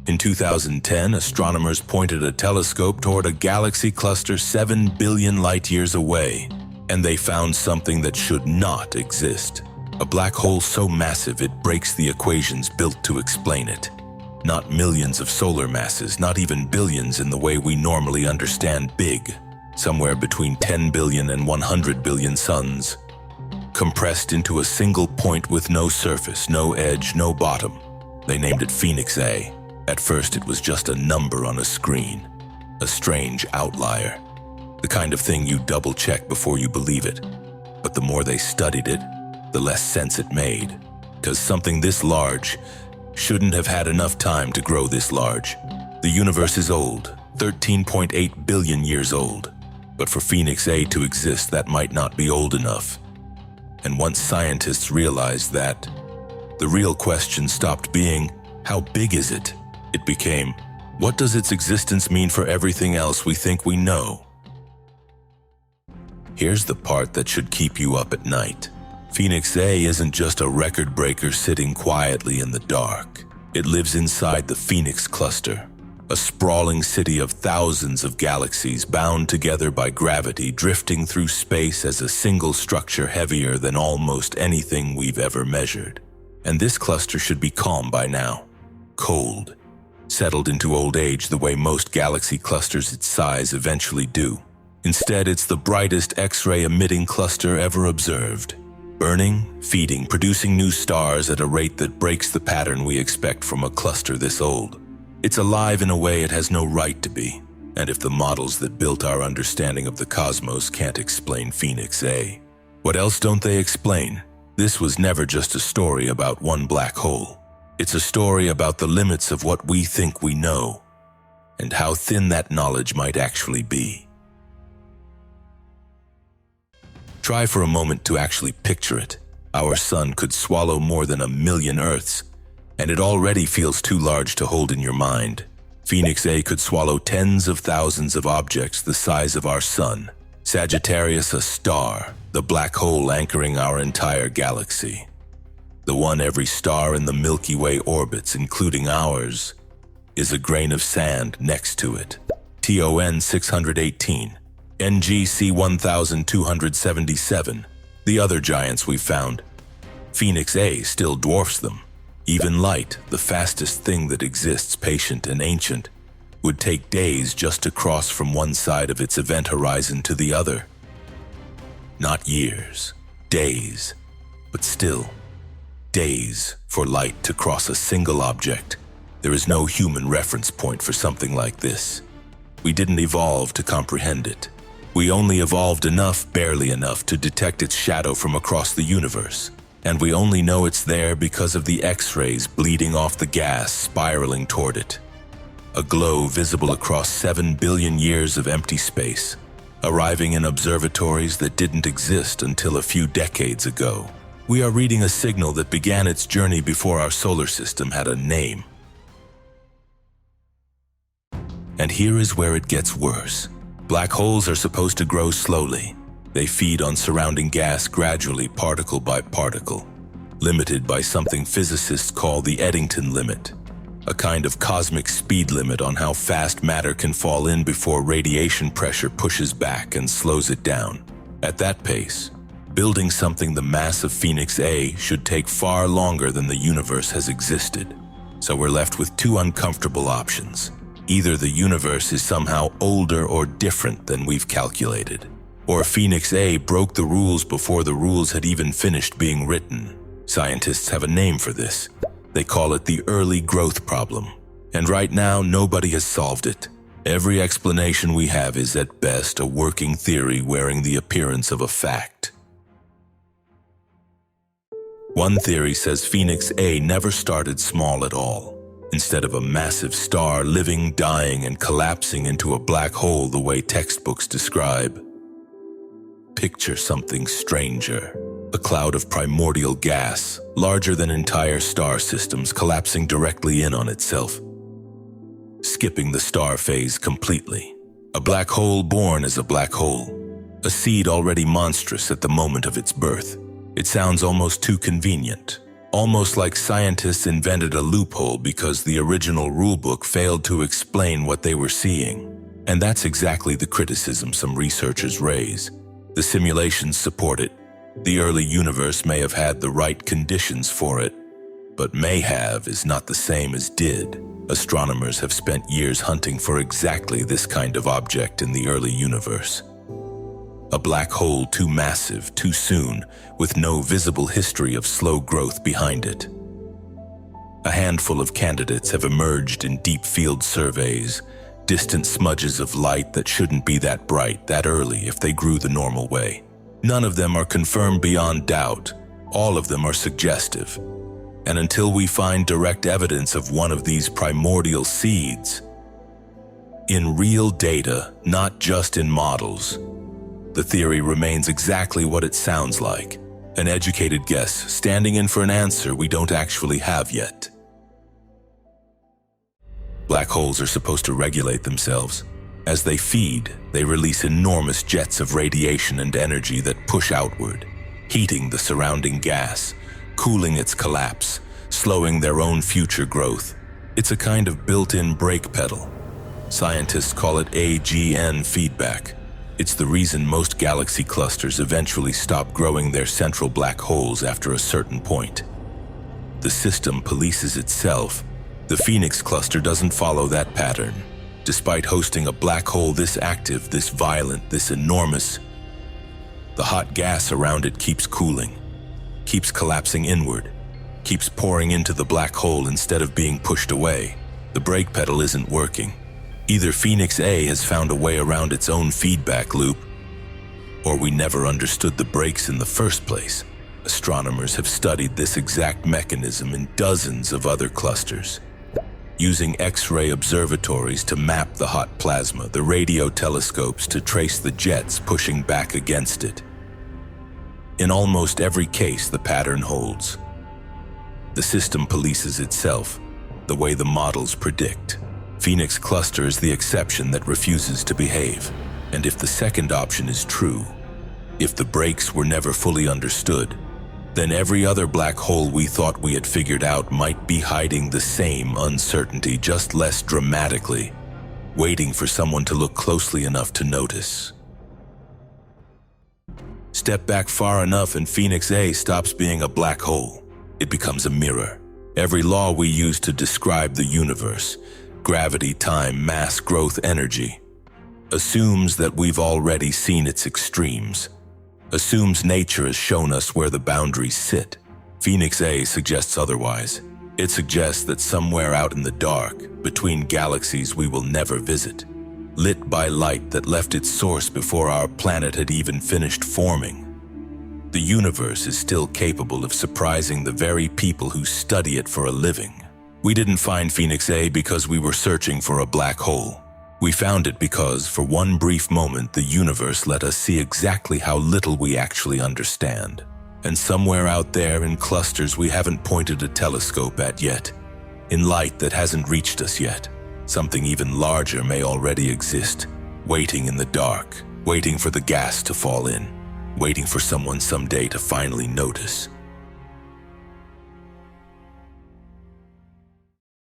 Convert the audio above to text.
In 2010, astronomers pointed a telescope toward a galaxy cluster 7 billion light-years away, and they found something that should not exist. A black hole so massive it breaks the equations built to explain it. Not millions of solar masses, not even billions in the way we normally understand big. Somewhere between 10 billion and 100 billion suns, compressed into a single point with no surface, no edge, no bottom. They named it Phoenix A. At first, it was just a number on a screen, a strange outlier, the kind of thing you double-check before you believe it. But the more they studied it, the less sense it made, because something this large shouldn't have had enough time to grow this large. The universe is old, 13.8 billion years old, but for Phoenix A to exist, that might not be old enough. And once scientists realized that, the real question stopped being, how big is it? It became, what does its existence mean for everything else we think we know? Here's the part that should keep you up at night. Phoenix A isn't just a record breaker sitting quietly in the dark. It lives inside the Phoenix cluster, a sprawling city of thousands of galaxies bound together by gravity, drifting through space as a single structure heavier than almost anything we've ever measured. And this cluster should be calm by now, cold, settled into old age the way most galaxy clusters its size eventually do. Instead, it's the brightest X-ray-emitting cluster ever observed. Burning, feeding, producing new stars at a rate that breaks the pattern we expect from a cluster this old. It's alive in a way it has no right to be. And if the models that built our understanding of the cosmos can't explain Phoenix A, what else don't they explain? This was never just a story about one black hole. It's a story about the limits of what we think we know, and how thin that knowledge might actually be. Try for a moment to actually picture it. Our sun could swallow more than 1 million Earths, and it already feels too large to hold in your mind. Phoenix A could swallow tens of thousands of objects the size of our sun. Sagittarius, a star, the black hole anchoring our entire galaxy. The one every star in the Milky Way orbits, including ours, is a grain of sand next to it. TON 618. NGC 1277, the other giants we've found. Phoenix A still dwarfs them. Even light, the fastest thing that exists, patient and ancient, would take days just to cross from one side of its event horizon to the other. Not years, days, but still, days for light to cross a single object. There is no human reference point for something like this. We didn't evolve to comprehend it. We only evolved enough, barely enough, to detect its shadow from across the universe. And we only know it's there because of the X-rays bleeding off the gas spiraling toward it. A glow visible across 7 billion years of empty space, arriving in observatories that didn't exist until a few decades ago. We are reading a signal that began its journey before our solar system had a name. And here is where it gets worse. Black holes are supposed to grow slowly. They feed on surrounding gas gradually, particle by particle, limited by something physicists call the Eddington limit, a kind of cosmic speed limit on how fast matter can fall in before radiation pressure pushes back and slows it down. At that pace, building something the mass of Phoenix A should take far longer than the universe has existed. So we're left with two uncomfortable options. Either the universe is somehow older or different than we've calculated, or Phoenix A broke the rules before the rules had even finished being written. Scientists have a name for this. They call it the early growth problem. And right now, nobody has solved it. Every explanation we have is at best a working theory wearing the appearance of a fact. One theory says Phoenix A never started small at all. Instead of a massive star living, dying, and collapsing into a black hole the way textbooks describe, picture something stranger. A cloud of primordial gas, larger than entire star systems, collapsing directly in on itself, skipping the star phase completely. A black hole born as a black hole, a seed already monstrous at the moment of its birth. It sounds almost too convenient, Almost like scientists invented a loophole because the original rulebook failed to explain what they were seeing. And that's exactly the criticism some researchers raise. The simulations support it. The early universe may have had the right conditions for it, but may have is not the same as did. Astronomers have spent years hunting for exactly this kind of object in the early universe. A black hole too massive, too soon, with no visible history of slow growth behind it. A handful of candidates have emerged in deep field surveys, distant smudges of light that shouldn't be that bright, that early if they grew the normal way. None of them are confirmed beyond doubt. All of them are suggestive. And until we find direct evidence of one of these primordial seeds, in real data, not just in models, the theory remains exactly what it sounds like, an educated guess standing in for an answer we don't actually have yet. Black holes are supposed to regulate themselves. As they feed, they release enormous jets of radiation and energy that push outward, heating the surrounding gas, cooling its collapse, slowing their own future growth. It's a kind of built-in brake pedal. Scientists call it AGN feedback. It's the reason most galaxy clusters eventually stop growing their central black holes after a certain point. The system polices itself. The Phoenix cluster doesn't follow that pattern. Despite hosting a black hole this active, this violent, this enormous, the hot gas around it keeps cooling, keeps collapsing inward, keeps pouring into the black hole instead of being pushed away. The brake pedal isn't working. Either Phoenix A has found a way around its own feedback loop, or we never understood the brakes in the first place. Astronomers have studied this exact mechanism in dozens of other clusters, using X-ray observatories to map the hot plasma, the radio telescopes to trace the jets pushing back against it. In almost every case, the pattern holds. The system polices itself, the way the models predict. Phoenix cluster is the exception that refuses to behave. And if the second option is true, if the brakes were never fully understood, then every other black hole we thought we had figured out might be hiding the same uncertainty, just less dramatically, waiting for someone to look closely enough to notice. Step back far enough and Phoenix A stops being a black hole. It becomes a mirror. Every law we use to describe the universe, gravity, time, mass, growth, energy, assumes that we've already seen its extremes, assumes nature has shown us where the boundaries sit. Phoenix A suggests otherwise. It suggests that somewhere out in the dark, between galaxies we will never visit, lit by light that left its source before our planet had even finished forming, the universe is still capable of surprising the very people who study it for a living. We didn't find Phoenix A because we were searching for a black hole. We found it because, for one brief moment, the universe let us see exactly how little we actually understand. And somewhere out there in clusters we haven't pointed a telescope at yet, in light that hasn't reached us yet, something even larger may already exist, waiting in the dark, waiting for the gas to fall in, waiting for someone someday to finally notice.